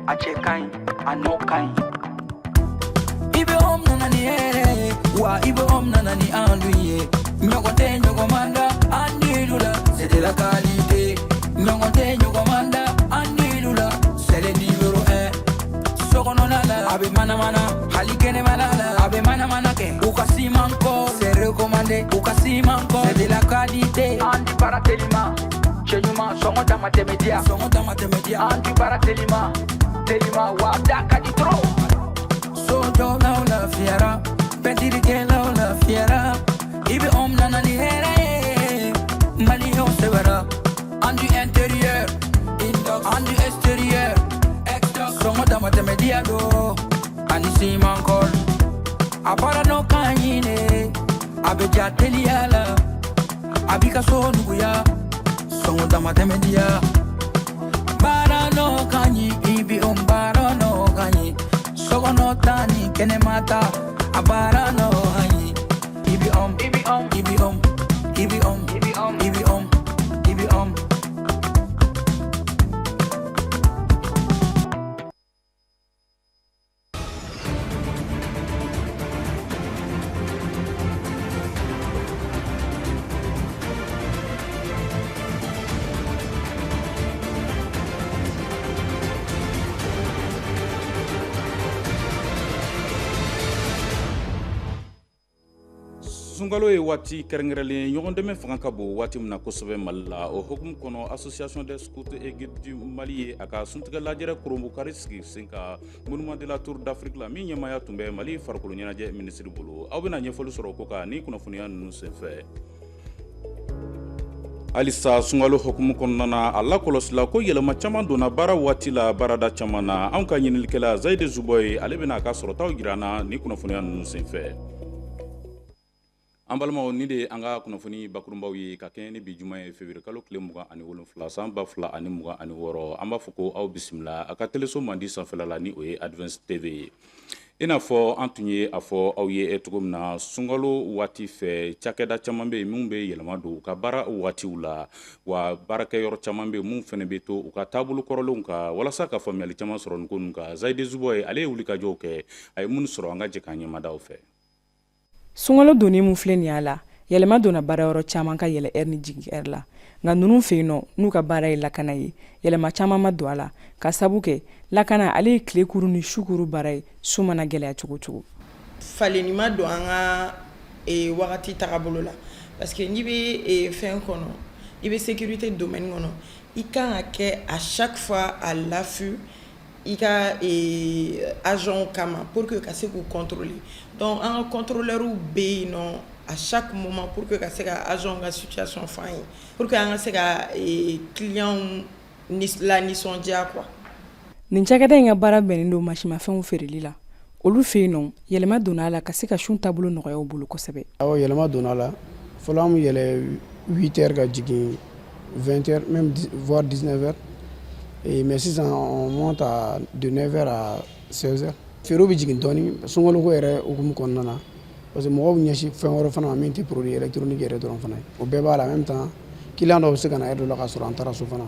a cɛ kaɲi a nɔ kaɲi i bɛ om nana ni hɛrɛ wa i bɛ om nana ni an dun ye ɲɔgɔn tɛ ɲɔgɔn man da an dilu la c'est de la qualité ɲɔgɔn tɛ ɲɔgɔn man da an dilu la c'est le numéro 1 sokɔnɔna la a bɛ manamana hali kɛnɛmana la a bɛ manamana kɛ u ka siman kɔ c'est recommandé u ka siman kɔ c'est de la qualité an di baara telima cɛ ɲuman sɔngɔ dama tɛmɛ diya an di baara telima wa da ka di trop sojɔlaw lafiyara pɛntirikɛlaw lafiyara i bɛ om nana ni hɛrɛ ye maliyɛnw sɛbɛra an du intérieur an du extérieur sɔngɔ dama tɛmɛ diya do ani siman kɔl a baara n'o kan ɲine a bɛ ja teliya la a b'i ka so nuguya sɔngɔ dama tɛmɛ diya baara n'o kan ɲi i bi om baara n'o kan ɲi sɔgɔnɔ ta ni kɛnɛma ta a baara n'o kan ɲi i bi om i bi om i bi om i bi om i bi om i bi om i bi om sunkalo ye waati kɛrɛnkɛrɛnlen ɲɔgɔn dɛmɛ fanga ka bon waati min na kosɛbɛ mali la o hukumu kɔnɔ association des scouts et guides du mali ye a ka suntigɛ lajɛrɛ koromokari sigi sen ka monument de la tour d'afrique la min ɲɛmaya tun bɛ mali farikolo ɲɛnajɛ minisiri bolo aw bɛna ɲɛfɔli sɔrɔ o ko kan ni kunnafoniya ninnu senfɛ halisa sunkalo hukumu kɔnɔna na a lakɔlɔsila ko yɛlɛma caman donna baara waati la baarada caman na anw ka ɲinilikɛla zayide zuboye ale bɛna a ka sɔrɔtaw jira na ni kunnafoniya ninnu senfɛ an balimaw ni de an ka kunnafoni bakurunbaw ye ka kɛɲɛ ni bi juma ye février kalo tile 27 san 2026 an b'a fɔ ko aw bisimila a ka teleso mandi sanfɛla la ni o ye Advance TV ye i n'a fɔ an tun ye a fɔ aw ye cogo min na sunkalo waati fɛ cakɛda caman bɛ yen minnu bɛ yɛlɛma don u ka baara waatiw la wa baarakɛyɔrɔ caman bɛ yen minnu fana bɛ to u ka taabolo kɔrɔlenw kan walasa ka faamuyali caman sɔrɔ nin ko ninnu kan Zayide Zuboye ale ye wulikajɔw kɛ a ye minnu sɔrɔ an ka jɛ k'an ɲɛmadaw fɛ sunkalo donni mun filɛ nin y'a la yɛlɛma donna baarayɔrɔ caman ka yɛlɛ ɛri ni jigin ɛri la nka ninnu fɛ yen nɔ n'u ka baara ye lakana ye yɛlɛma caman ma don a la ka sabu kɛ lakana ale ye tile kuru ni sukuru baara ye su mana gɛlɛya cogo cogo falenni ma don an ka wagati tagabolo la parce que n'i bɛ fɛn kɔnɔ i bɛ sécurité domaine kɔnɔ i kan ka kɛ à chaque fois à l'affût i ka agent kama pour que ka se k'u contrôler donc an ka contrôleurs bɛ yen nɔ à chaque moment pour que ka se ka agent ka situation f'an ye pour que an ka se ka clients la nisɔndiya quoi. nin cakɛda in ka baara bɛnnen don masimafɛnw feereli la olu fɛ yen nɔ yɛlɛma donna a la ka se ka sun taabolo nɔgɔya u bolo kosɛbɛ. awɔ yɛlɛma donna a la fɔlɔ an bɛ yɛlɛ 8 heures ka jigin 20 heures même voire 19 heures. Mais sisan on monte de 9h à 16h. Feerew bɛ jigin dɔɔni sunkaloko yɛrɛ hukumu kɔnɔna na parce que mɔgɔw bɛ ɲɛsin fɛn wɛrɛ fana ma min tɛ produit électronique yɛrɛ dɔrɔn fana ye o bɛɛ b'a la en même temps client dɔw bɛ se ka na heure dɔ la ka sɔrɔ an taara so fana.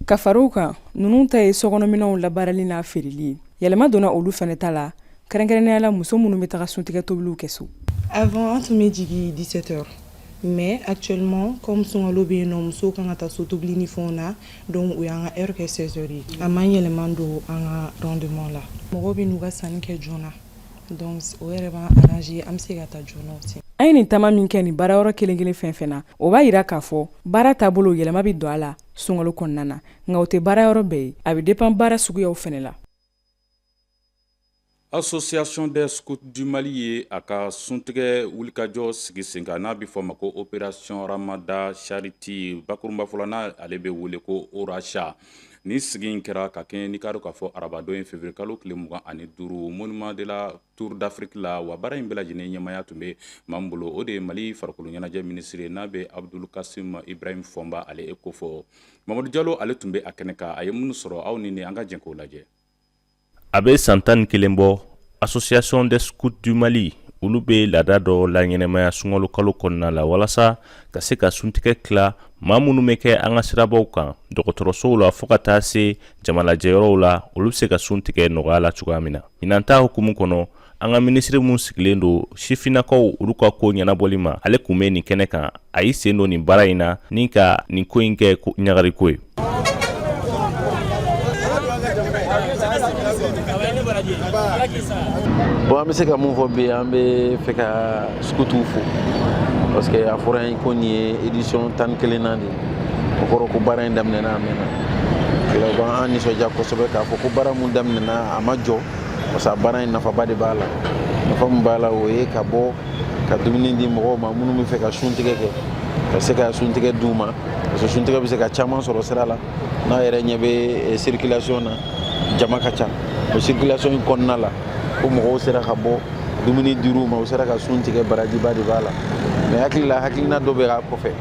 ka far'u kan ninnu ta ye sokɔnɔminɛnw labaarali n'a feereli ye yɛlɛma donna olu fana ta la kɛrɛnkɛrɛnnenya la muso minnu bɛ taga suntigɛ tobiliw kɛ so. Avant an tun bɛ jigin 17h. Mais actuellement, comme sunkalo bɛ yen nɔ musow kan ka taa so tobili ni fɛnw na donc o y'an ka heure kɛ 16h ye a ma yɛlɛma don an ka rendement la mɔgɔw bɛ n'u ka sanni kɛ joona donc o yɛrɛ b'an arranger an bɛ se ka taa joona aussi. an ye nin taama min kɛ nin baarayɔrɔ kelen kelen fɛn fɛn na o b'a yira k'a fɔ baara taabolo yɛlɛma bɛ don a la sunkalo kɔnɔna na nka o tɛ baarayɔrɔ bɛɛ ye a bɛ dépend baara suguyaw fɛnɛ la. Association des scouts du Mali ye a ka suntigɛ wulikajɔ sigi sen kan n'a bɛ fɔ ma ko opération Ramada Charity bakurunba fɔlɔ n'a ale bɛ wele ko ORACHA ni sigi in kɛra ka kɛɲɛ ni k'a dɔn k'a fɔ arabadon in février kalo tile 25 monument de la tour d'Afrique la wa baara in bɛɛ lajɛlen ɲɛmaya tun bɛ maa min bolo o de ye Mali farikolo ɲɛnajɛ minisiri n'a bɛ Abdul Kasim Ibrahim Fɔnba ale e ko fɔ Mamadu Jalo ale tun bɛ a kɛnɛ kan a ye minnu sɔrɔ aw ni ne an ka jɛn k'o lajɛ. A bɛ san 11 bɔ Association des scouts du Mali olu be laada dɔ la ɲɛnɛmaya sunkalo kalo kɔnɔna la walasa ka se ka suntigɛ tila maa minnu bɛ kɛ an ka sirabaw kan dɔgɔtɔrɔsow la fo ka taa se jamalajɛyɔrɔw la olu be se ka suntigɛ nɔgɔya la cogoya min na. Ɲinan ta hukumu kɔnɔ an ka minisiri mun sigilen do sifinakaw olu ka ko ɲɛnabɔli ma ale kun bɛ nin kɛnɛ kan a y'i sen don nin baara in na ni ka nin ko in kɛ ɲagari ko ye. Bon, an bɛ se ka mun fɔ bi an bɛ fɛ ka sukutuw fo parce que a fɔra an ko nin ye édition 11nan de o kɔrɔ ko baara in daminɛna a mɛnna o b'an nisɔndiya kosɛbɛ k'a fɔ ko baara mun daminɛna a ma jɔ parce que baara in nafaba de b'a la nafa mun b'a la o ye ka bɔ ka dumuni di mɔgɔw ma minnu bɛ fɛ ka suntigɛ kɛ ka se ka suntigɛ d'u ma parce que suntigɛ bɛ se ka caman sɔrɔ sira la n'a yɛrɛ ɲɛ bɛ circulation na jama ka ca o circulation in kɔnɔna la ko mɔgɔw sera ka bɔ dumuni dir'u ma u sera ka suntigɛ barajiba de b'a la mais hakilina dɔ bɛ a kɔfɛ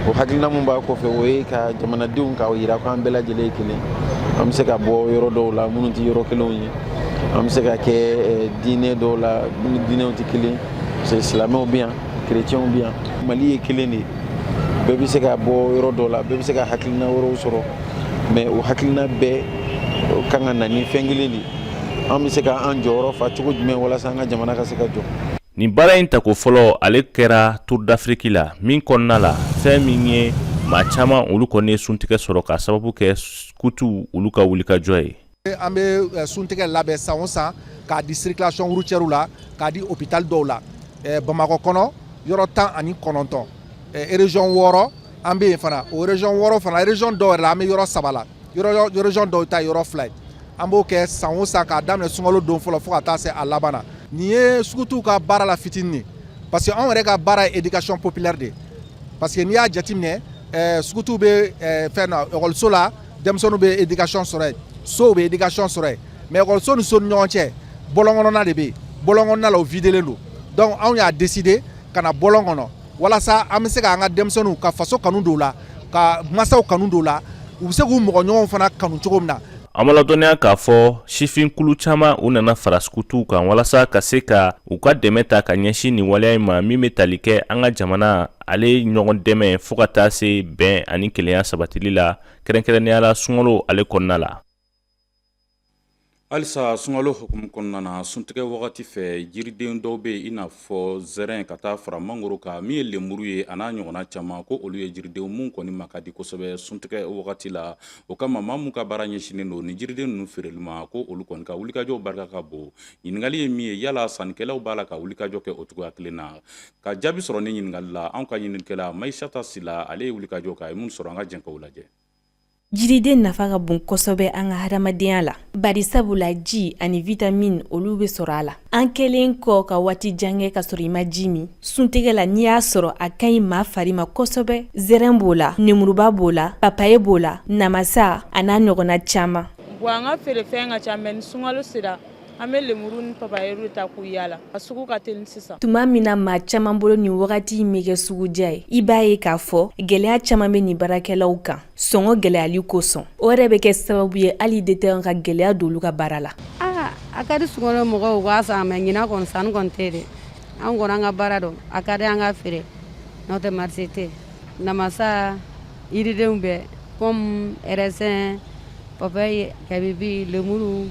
o hakilina mun b'a kɔfɛ o ye ka jamanadenw k'a yira ko an bɛɛ lajɛlen ye kelen an bɛ se ka bɔ yɔrɔ dɔw la minnu tɛ yɔrɔ kelenw ye an bɛ se ka kɛ diinɛ dɔw la minnu diinɛw tɛ kelen silamɛw bɛ yan kerecɛnw bɛ yan mali ye kelen de ye bɛɛ bɛ se ka bɔ yɔrɔ dɔw la bɛɛ bɛ se ka hakilina wɛrɛw sɔrɔ mais o hakilina bɛɛ kan ka na ni fɛn kelen de an bɛ se ka an jɔyɔrɔ fa cogo jumɛn walasa an ka jamana ka se ka jɔ. Nin baara in tako fɔlɔ ale kɛra Tour d'Afrique la min kɔnɔna la fɛn min ye maa caman olu kɔni ye suntigɛ sɔrɔ ka sababu kɛ skutu olu ka wulikajɔ ye. An bɛ suntigɛ labɛn san o san k'a di circulation routière la k'a di hôpital dɔw la Bamakɔ kɔnɔ yɔrɔ 19 région 6 an bɛ yen fana o région 6 fana région dɔw yɛrɛ la an bɛ yɔrɔ 3 la région dɔw ta yɔrɔ 2 ye an b'o kɛ san o san k'a daminɛ sunkalo don fɔlɔ fo ka taa se a laban na nin ye sukutuw ka baara la fitinin parce que anw yɛrɛ ka baara ye éducation populaire de parce que n'i y'a jateminɛ sukutuw bɛ fɛn na ekɔliso la denmisɛnninw bɛ éducation sɔrɔ yen sow bɛ éducation sɔrɔ yen mais ekɔliso ni so ni ɲɔgɔn cɛ bɔlɔn kɔnɔna de bɛ yen bɔlɔn kɔnɔna la o videlen don donc anw y'a décider ka na bɔlɔn kɔnɔ walasa an bɛ se ka an ka denmisɛnninw ka faso kanu don la ka masaw kanu don la u bɛ se k'u mɔgɔ ɲɔgɔnw fana kanu cogo min na. An b'a ladɔnniya k'a fɔ sifinkulu caman u nana fara sukutuw kan walasa ka se ka u ka dɛmɛ ta ka ɲɛsin nin waleya in ma min bɛ tali kɛ an ka jamana ale ɲɔgɔn dɛmɛ fo ka taa se bɛn ani kelenya sabatili la kɛrɛnkɛrɛnnenya la sunkalo ale kɔnɔna la. Halisa sunkalo hukumu kɔnɔna na suntigɛ wagati fɛ jiriden dɔw bɛ i n'a fɔ zɛrɛn ka taa fara mangoro kan min ye lemuru ye a n'a ɲɔgɔnna caman ko olu ye jiridenw mun kɔni ma ka di kosɛbɛ suntigɛ wagati la o kama maa mun ka baara ɲɛsinnen don ni jiriden ninnu feereli ma ko olu kɔni ka wulikajɔw barika ka bon ɲininkali ye min ye yala sannikɛlaw b'a la ka wulikajɔ kɛ o cogoya kelen na ka jaabi sɔrɔ ni ɲininkali la anw ka ɲininikɛla Maïsata Sila ale ye wulikajɔ kɛ a ye mun sɔrɔ an ka jɛnkaw lajɛ. Jiriden nafa ka bon kosɛbɛ an ka hadamadenya la bari sabula ji ani vitamine olu bɛ sɔrɔ a la an kɛlen kɔ ka waati jan kɛ ka sɔrɔ i ma ji min suntigɛ la n'i y'a sɔrɔ a ka ɲi maa fari ma kosɛbɛ zɛrɛn b'o la nemuruba b'o la papaye b'o la namasa a n'a ɲɔgɔnna caman. Bon an ka feerefɛn ka ca mɛ ni sunkalo sera an bɛ lemuru ni papaye ta k'u yaala a sugu ka teli sisan. Tuma min na maa caman bolo nin wagati in bɛ kɛ sugudiya ye i b'a ye k'a fɔ gɛlɛya caman bɛ nin baarakɛlaw kan sɔngɔ gɛlɛyali kosɔn o yɛrɛ bɛ kɛ sababu ye hali DTN ka gɛlɛya don olu ka baara la. A ka di sunkalo mɔgɔw k'a san mɛ ɲinan kɔni sanni kɔni tɛ dɛ an kɔni an ka baara dɔn a ka di an ka feere n'o tɛ marché tɛ namasa yiridenw bɛɛ pomme raisin papaye kabibi lemuru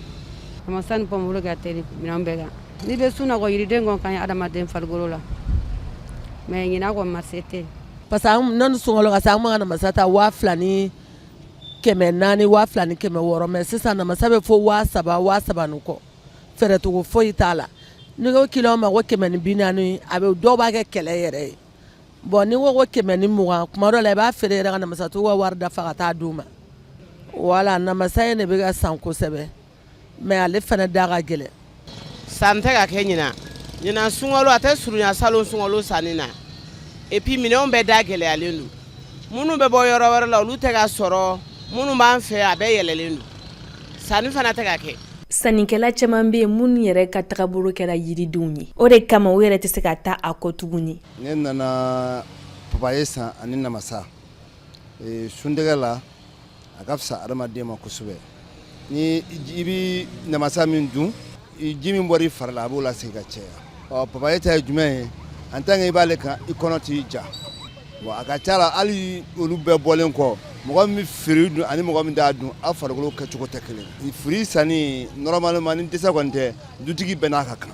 namasa ni pomme olu ka teli minɛn bɛɛ kan n'i bɛ sunɔgɔ yiriden kɔni ka ɲi adamaden farikolo la mɛ ɲinan kɔni marché tɛ. parce que nan sunkalo ka se an ma ka namasa ta 2000 ni 400 2000 ni 600 mɛ sisan namasa bɛ fo 3000 ni kɔ fɛrɛcogo foyi t'a la ni ko kilo ma ko 140 a bɛ dɔw b'a kɛ kɛlɛ yɛrɛ ye bon ni ko 120 kuma dɔ la i b'a feere yɛrɛ ka namasatigiw ka wari dafa ka taa d'u ma wala namasa ye ne bɛ ka san kosɛbɛ mɛ ale fana da ka gɛlɛn. San tɛ ka kɛ ɲinan sunkalo a tɛ surunya salon sunkalo sanni na et puis minɛnw bɛɛ da gɛlɛyalen don minnu bɛ bɔ yɔrɔ wɛrɛ la olu tɛ ka sɔrɔ minnu b'an fɛ a bɛɛ yɛlɛlen don sanni fana tɛ ka kɛ. Sannikɛla caman bɛ yen minnu yɛrɛ ka tagabolo kɛra yiridenw ye o de kama u yɛrɛ tɛ se ka taa a kɔ tuguni. Ne nana papaye san ani namasa suntigɛ la a ka fisa adamaden ma kosɛbɛ ni i bɛ namasa min dun ji min bɔra i fari la a b'o lasegin ka caya papaye ta ye jumɛn ye en tant que i b'ale kan i kɔnɔ t'i ja bon a ka ca la hali olu bɛɛ bɔlen kɔ mɔgɔ min firi dun ani mɔgɔ min t'a dun a farikolo kɛcogo tɛ kelen firi sanni normalement ni dɛsɛ kɔni tɛ dutigi bɛɛ n'a ka kan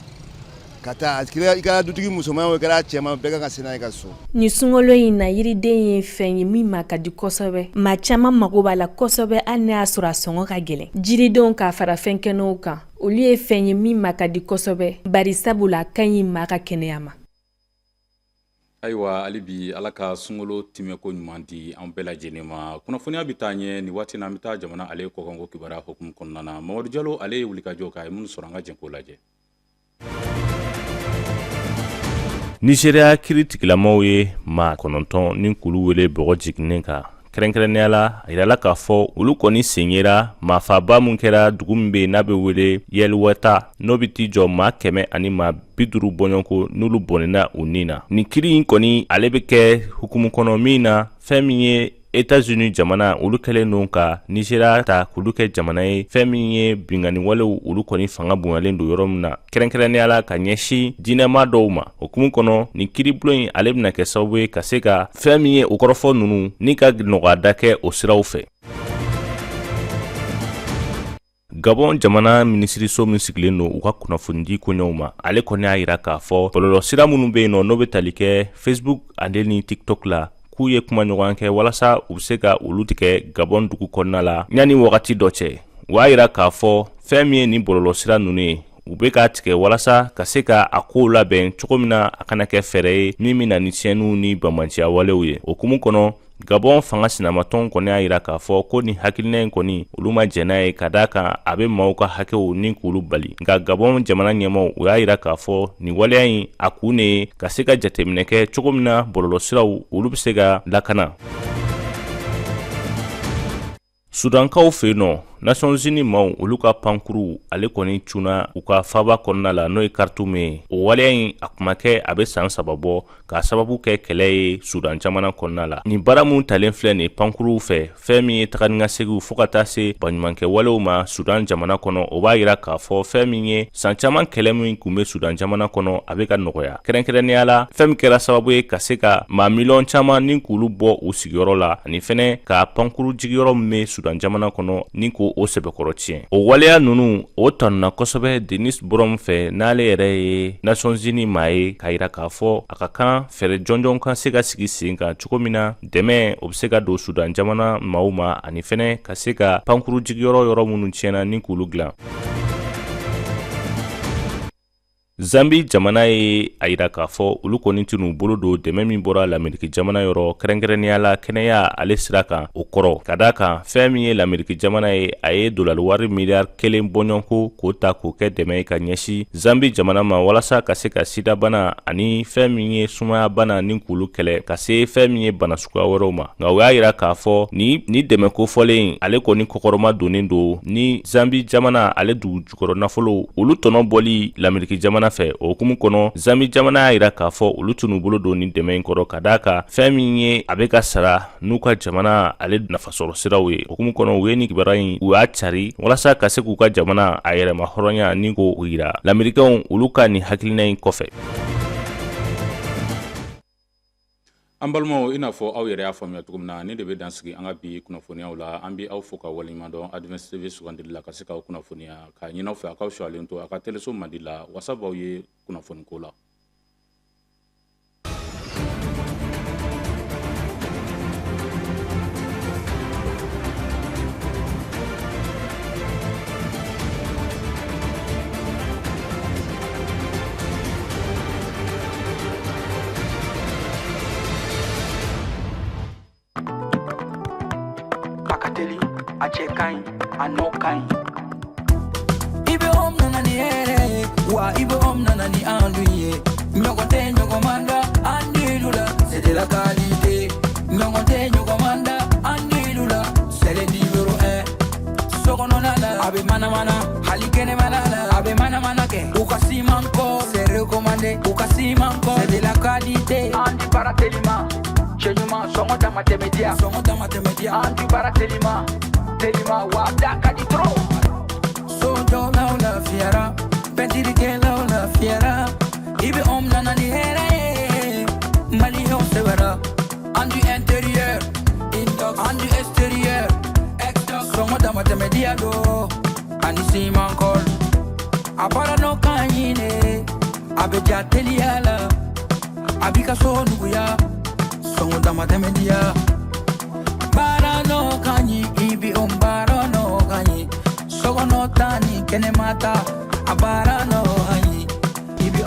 ka taa i kɛra dutigi musoman o kɛra cɛman bɛɛ kan ka se n'a ye ka so. Ni sunkalo in na yiriden ye fɛn ye min ma ka di kosɛbɛ maa caman mago b'a la kosɛbɛ hali n'a y'a sɔrɔ a sɔngɔ ka gɛlɛn jiridenw k'a fara fɛn kɛnɛw kan olu ye fɛn ye min ma ka di kosɛbɛ bari sabula a ka ɲi maa ka kɛnɛya ma. Ayiwa hali bi ala ka sunkalo timɛko ɲuman di an bɛɛ lajɛlen ma kunnafoniya bɛ taa ɲɛ nin waati na an bɛ taa jamana ale kɔkanko kibaruya hukumu kɔnɔna na Mamadu Jalo ale ye wulikajɔ k'a ye minnu sɔrɔ an ka jɛn k'o lajɛ. Nigeria kiritigilamaw ye maa 9 ni kulu wele bɔgɔ jiginen kan kɛrɛnkɛrɛnnenya la a yirala k'a fɔ olu kɔni sen yera maafaba mun kɛra dugu min bɛ n'a bɛ wele Yɛliwata n'o bɛ t'i jɔ maa 100 ani maa 50 bɔɲɔgɔnko n'olu bɔnɛna u nin na nin kiri in kɔni ale bɛ kɛ hukumu kɔnɔ min na fɛn min ye États-Unis jamana olu kɛlen don ka Nigeria ta k'olu kɛ jamana ye fɛn min ye bingani walew olu kɔni fanga bonyalen don yɔrɔ min na kɛrɛnkɛrɛnnenya la ka ɲɛsin diinɛma dɔw ma hukumu kɔnɔ nin kiribulon in ale bɛna kɛ sababu ye ka se ka fɛn min ye o kɔrɔfɔ ninnu ni ka nɔgɔyada kɛ o siraw fɛ. Gabon jamana minisiriso min sigilen don u ka kunnafonidi koɲɛw ma ale kɔni y'a yira k'a fɔ bɔlɔlɔ sira minnu bɛ yen nɔ n'o bɛ tali kɛ Facebook ale ni TikTok la k'u ye kuma ɲɔgɔn kɛ walasa u bɛ se ka olu tigɛ Gabon dugu kɔnɔna la yanni wagati dɔ cɛ u y'a yira k'a fɔ fɛn min ye nin bɔlɔlɔ sira ninnu ye u bɛ k'a tigɛ walasa ka se ka a kow labɛn cogo min na a kana kɛ fɛɛrɛ ye min bɛ na ni tiɲɛniw ni bamanciya walew ye o hukumu kɔnɔ Gabon fanga sinamatɔn kɔni y'a yira k'a fɔ ko nin hakilina in kɔni olu ma jɛn n'a ye ka d'a kan a bɛ maaw ka hakɛw ni k'olu bali nka Gabon jamana ɲɛmaaw u y'a yira k'a fɔ nin waleya in a kun ne ye ka se ka jateminɛ kɛ cogo min na bɔlɔlɔsiraw olu bɛ se ka lakana. Sudankaw fɛ yen nɔ Nations Unies maaw olu ka pankuru ale kɔni cunna u ka faba kɔnɔna la n'o ye Khartoum ye o waleya in a kuma kɛ a bɛ san 3 bɔ k'a sababu kɛ kɛlɛ ye Sudan jamana kɔnɔna la nin baara mun talen filɛ nin pankuruw fɛ fɛn min ye taganigasegiw fo ka taa se baɲumankɛ walew ma Sudan jamana kɔnɔ o b'a yira k'a fɔ fɛn min ye san caman kɛlɛ min kun bɛ Sudan jamana kɔnɔ a bɛ ka nɔgɔya kɛrɛnkɛrɛnnenya la fɛn min kɛra sababu ye ka se ka maa miliyɔn caman ni k'olu bɔ u sigiyɔrɔ la ani fɛnɛ ka pankuru jigiyɔrɔ min bɛ Sudan jamana kɔnɔ ni ko o sɛbɛkɔrɔ tiɲɛ o waleya ninnu o tanuna kosɛbɛ Denis Borom fɛ n'ale yɛrɛ ye Nations Unies maa ye k'a yira k'a fɔ a ka kan fɛɛrɛ jɔnjɔn kan se ka sigi sen kan cogo min na dɛmɛ o bɛ se ka don Sudan jamana maaw ma ani fɛnɛ ka se ka pankuru jigiyɔrɔ yɔrɔ minnu tiɲɛna ni k'olu dilan. Zambi jamana ye a yira k'a fɔ olu kɔni tɛn'u bolo don dɛmɛ min bɔra l'Amérique jamana yɔrɔ kɛrɛnkɛrɛnnenya la kɛnɛya ale sira kan o kɔrɔ ka d'a kan fɛn min ye l'Amérique jamana ye a ye dollar wari miliyari 1 bɔɲɔnko k'o ta k'o kɛ dɛmɛ ye ka ɲɛsin Zambi jamana ma walasa ka se ka sida bana ani fɛn min ye sumaya bana ni k'olu kɛlɛ ka se fɛn min ye bana suguya wɛrɛw ma nka o y'a yira k'a fɔ ni dɛmɛ kofɔlen ale kɔni kɔkɔrɔma donnen don ni Zambi jamana ale dugu jukɔrɔ nafolo olu tɔnɔ bɔli l'Amérique jamana fɛ o hukumu kɔnɔ Zambi jamana y'a yira k'a fɔ olu tun bolo don ni dɛmɛ in kɔrɔ ka d'a kan fɛn min ye a bɛ ka sara n'u ka jamana ale nafasɔrɔ siraw ye o hukumu kɔnɔ u ye nin kibaruya in u y'a cari walasa ka se k'u ka jamana a yɛrɛma hɔrɔnya ni k'o yira l'Américains olu ka nin hakilina in kɔfɛ. An balimaw i n'a fɔ aw yɛrɛ y'a faamuya cogo min na ni de bɛ dansigi an ka bi kunnafoniyaw la an bɛ aw fo ka waleɲuman dɔn Advance TV sugandili la ka se k'aw kunnafoniya ka ɲini aw fɛ a k'aw suyalen to a ka teleso mandi la wasa b'aw ye kunnafoniko la. A cɛ kaɲi a nɔ kaɲi i bɛ om nana ni hɛrɛ wa i bɛ om nana ni an dun ye ɲɔgɔn tɛ ɲɔgɔn man da an dilu la c'est de la qualité ɲɔgɔn tɛ ɲɔgɔn man da an dilu la c'est le numéro 1 sokɔnɔna la a bɛ manamana hali kɛnɛmana la a bɛ manamana kɛ u ka siman kɔ c'est recommandé u ka siman kɔ c'est de la qualité an di baara telima cɛ ɲuman sɔngɔ dama tɛmɛdiya an di baara telima Telima wada kaditro Sojo la fiera Pentiri ke la fiera and the exterior. Songo da matemedia do, and the same call. Abara no kanyine, abeja teliala, abika so nuguya, songo da matemedia. Bara no kanyi, ibi bara no kanyi, sogo no tani kene mata, abara no kanyi, ibi